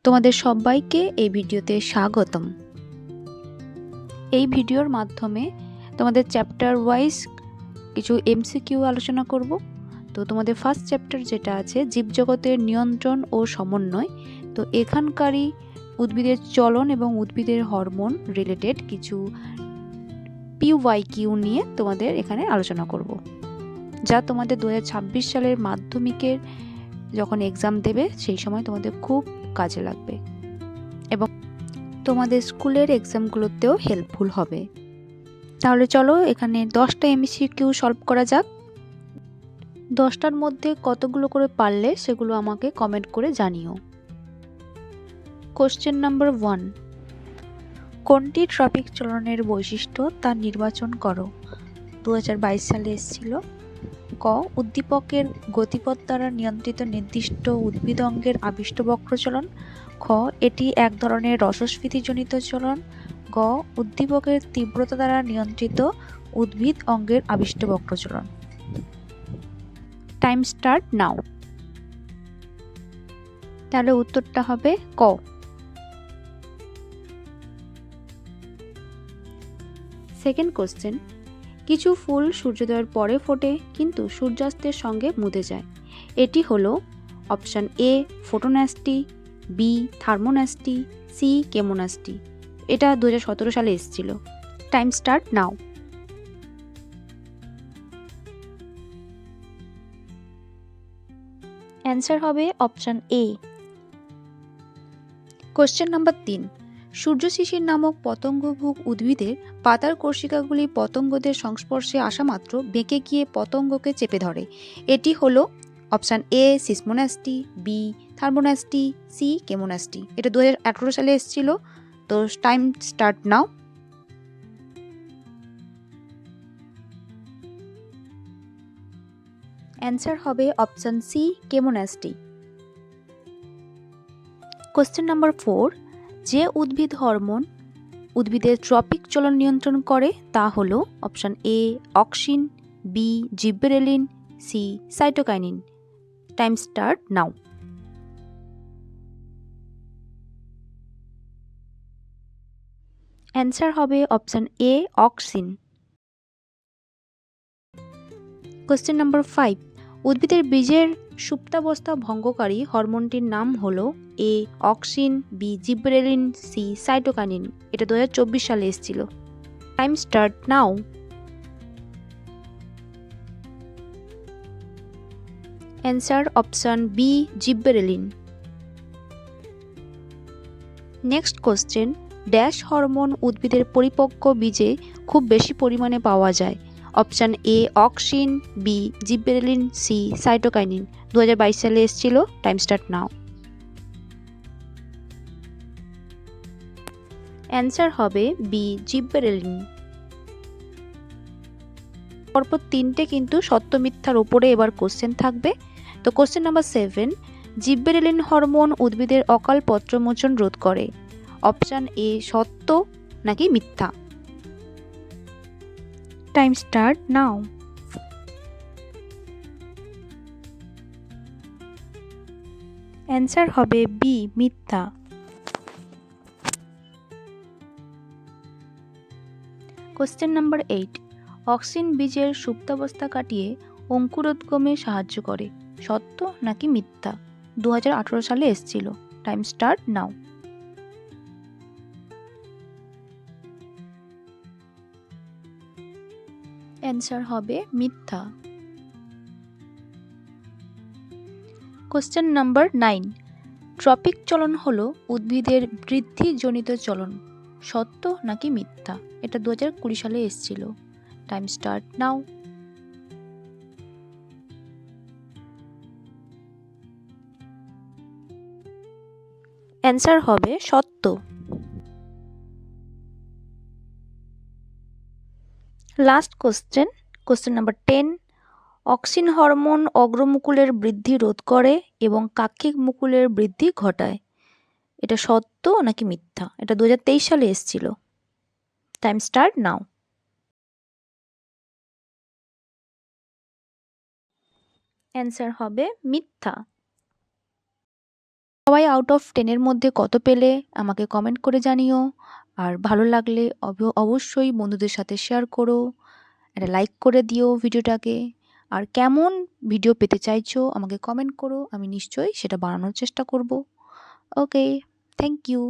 তোমাদের সবাইকে এই ভিডিওতে স্বাগতম। এই ভিডিওর মাধ্যমে তোমাদের চ্যাপ্টার ওয়াইজ কিছু এমসিকিউ আলোচনা করব। তো তোমাদের ফার্স্ট চ্যাপ্টার যেটা আছে জীবজগতের নিয়ন্ত্রণ ও সমন্বয়, তো এখানকারই উদ্ভিদের চলন এবং উদ্ভিদের হরমোন রিলেটেড কিছু পিওয়াইকিউ নিয়ে তোমাদের এখানে আলোচনা করব, যা তোমাদের 2026 সালের মাধ্যমিকের যখন এক্সাম দেবে সেই সময় তোমাদের খুব কাজে লাগবে এবং তোমাদের স্কুলের এক্সামগুলোতেও হেল্পফুল হবে। তাহলে চলো এখানে 10টা এমসিকিউ সলভ করা যাক। 10টার মধ্যে কতগুলো করে পারলে সেগুলো আমাকে কমেন্ট করে জানিও। কোশ্চেন নাম্বার 1, কোনটি ট্রপিক চলনের বৈশিষ্ট্য তা নির্বাচন করো? 2022 সালে এসেছিল। ক, উদ্দীপকের গতিপথ দ্বারা নিয়ন্ত্রিত নির্দিষ্ট উদ্ভিদ অঙ্গের আবিষ্ট বক্রচলন। খ, এটি এক ধরনের রসস্ফীতিজনিত চলন। গ, উদ্দীপকের তীব্রতা দ্বারা নিয়ন্ত্রিত উদ্ভিদ অঙ্গের আবিষ্ট বক্রচলন। টাইম স্টার্ট নাও। তাহলে উত্তরটা হবে ক। সেকেন্ড কোশ্চেন, কিছু ফুল সূর্যোদয়ের পরে ফোটে কিন্তু সূর্যাস্তের সঙ্গে মুদে যায়। এটি হলো অপশান এ ফোটোন্যাস্টি, বি থার্মোন্যাস্টি, সি কেমোন্যাস্টি। এটা 2017 সালে এসেছিল। Time start now. অ্যান্সার হবে অপশান এ। কোশ্চেন নাম্বার 3, সূর্য শিশির নামক পতঙ্গভুক উদ্ভিদের পাতার কোষিকাগুলি পতঙ্গদের সংস্পর্শে আসা মাত্র বেঁকে গিয়ে পতঙ্গকে চেপে ধরে। এটি হলো option A seismonasty, B thermonasty, C chemonasty. এটা 2018 সালে এসেছিল। তো টাইম স্টার্ট নাও। অ্যান্সার হবে option C chemonasty. Question number 4, যে উদ্ভিদ হরমোন উদ্ভিদের ট্রপিক চলন নিয়ন্ত্রণ করে তা হলো option A auxin, B gibberellin, C cytokinin. Time start now. Answer হবে option A auxin. Question number 5, উদ্ভিদের বীজের সুপ্তাবস্থা ভঙ্গকারী হরমোনটির নাম হলো A auxin, B gibberellin, C cytokinin. এটা 2024 সালে এসেছিল। Time start now. Answer option B gibberellin. Next question, dash hormone উদ্ভিদের পরিপক্ক বীজে খুব বেশি পরিমাণে পাওয়া যায়? Option A auxin, B gibberellin, C cytokinin. 2022 সালে এসেছিল। Time start now. অ্যান্সার হবে বি জিব্বেরেলিন। পরপর 3টে কিন্তু সত্য মিথ্যার উপরে এবার কোশ্চেন থাকবে। তো কোশ্চেন নাম্বার 7, জিব্বেরেলিন হরমোন উদ্ভিদের অকাল পত্রমোচন রোধ করে। অপশান এ সত্য নাকি মিথ্যা? Time start now. অ্যান্সার হবে বি মিথ্যা। কোশ্চেন নাম্বার 8, অক্সিন বীজের সুপ্তাবস্থা কাটিয়ে অঙ্কুরোদ্গমে সাহায্য করে। সত্য নাকি মিথ্যা? 2018 সালে এসেছিল। Time start now. অ্যান্সার হবে মিথ্যা। কোশ্চেন নাম্বার 9, ট্রপিক চলন হলো উদ্ভিদের বৃদ্ধিজনিত চলন। সত্য নাকি মিথ্যা? এটা 2020 সালে এসেছিল। Time start now. অ্যান্সার হবে সত্য। Last question, question number 10, auxin hormone অগ্রমুকুলের বৃদ্ধি রোধ করে এবং কাক্ষিক মুকুলের বৃদ্ধি ঘটায়। এটা সত্য নাকি মিথ্যা? এটা 2023 সালে এসেছিল। Time start now. অ্যান্সার হবে মিথ্যা। সবাই আউট অফ 10-এর মধ্যে কত পেলে আমাকে কমেন্ট করে জানিও। আর ভালো লাগলে অবশ্যই বন্ধুদের সাথে শেয়ার করো, একটা লাইক করে দিও ভিডিওটাকে। আর কেমন ভিডিও পেতে চাইছো আমাকে কমেন্ট করো, আমি নিশ্চয়ই সেটা বানানোর চেষ্টা করব। ওকে, থ্যাংক ইউ।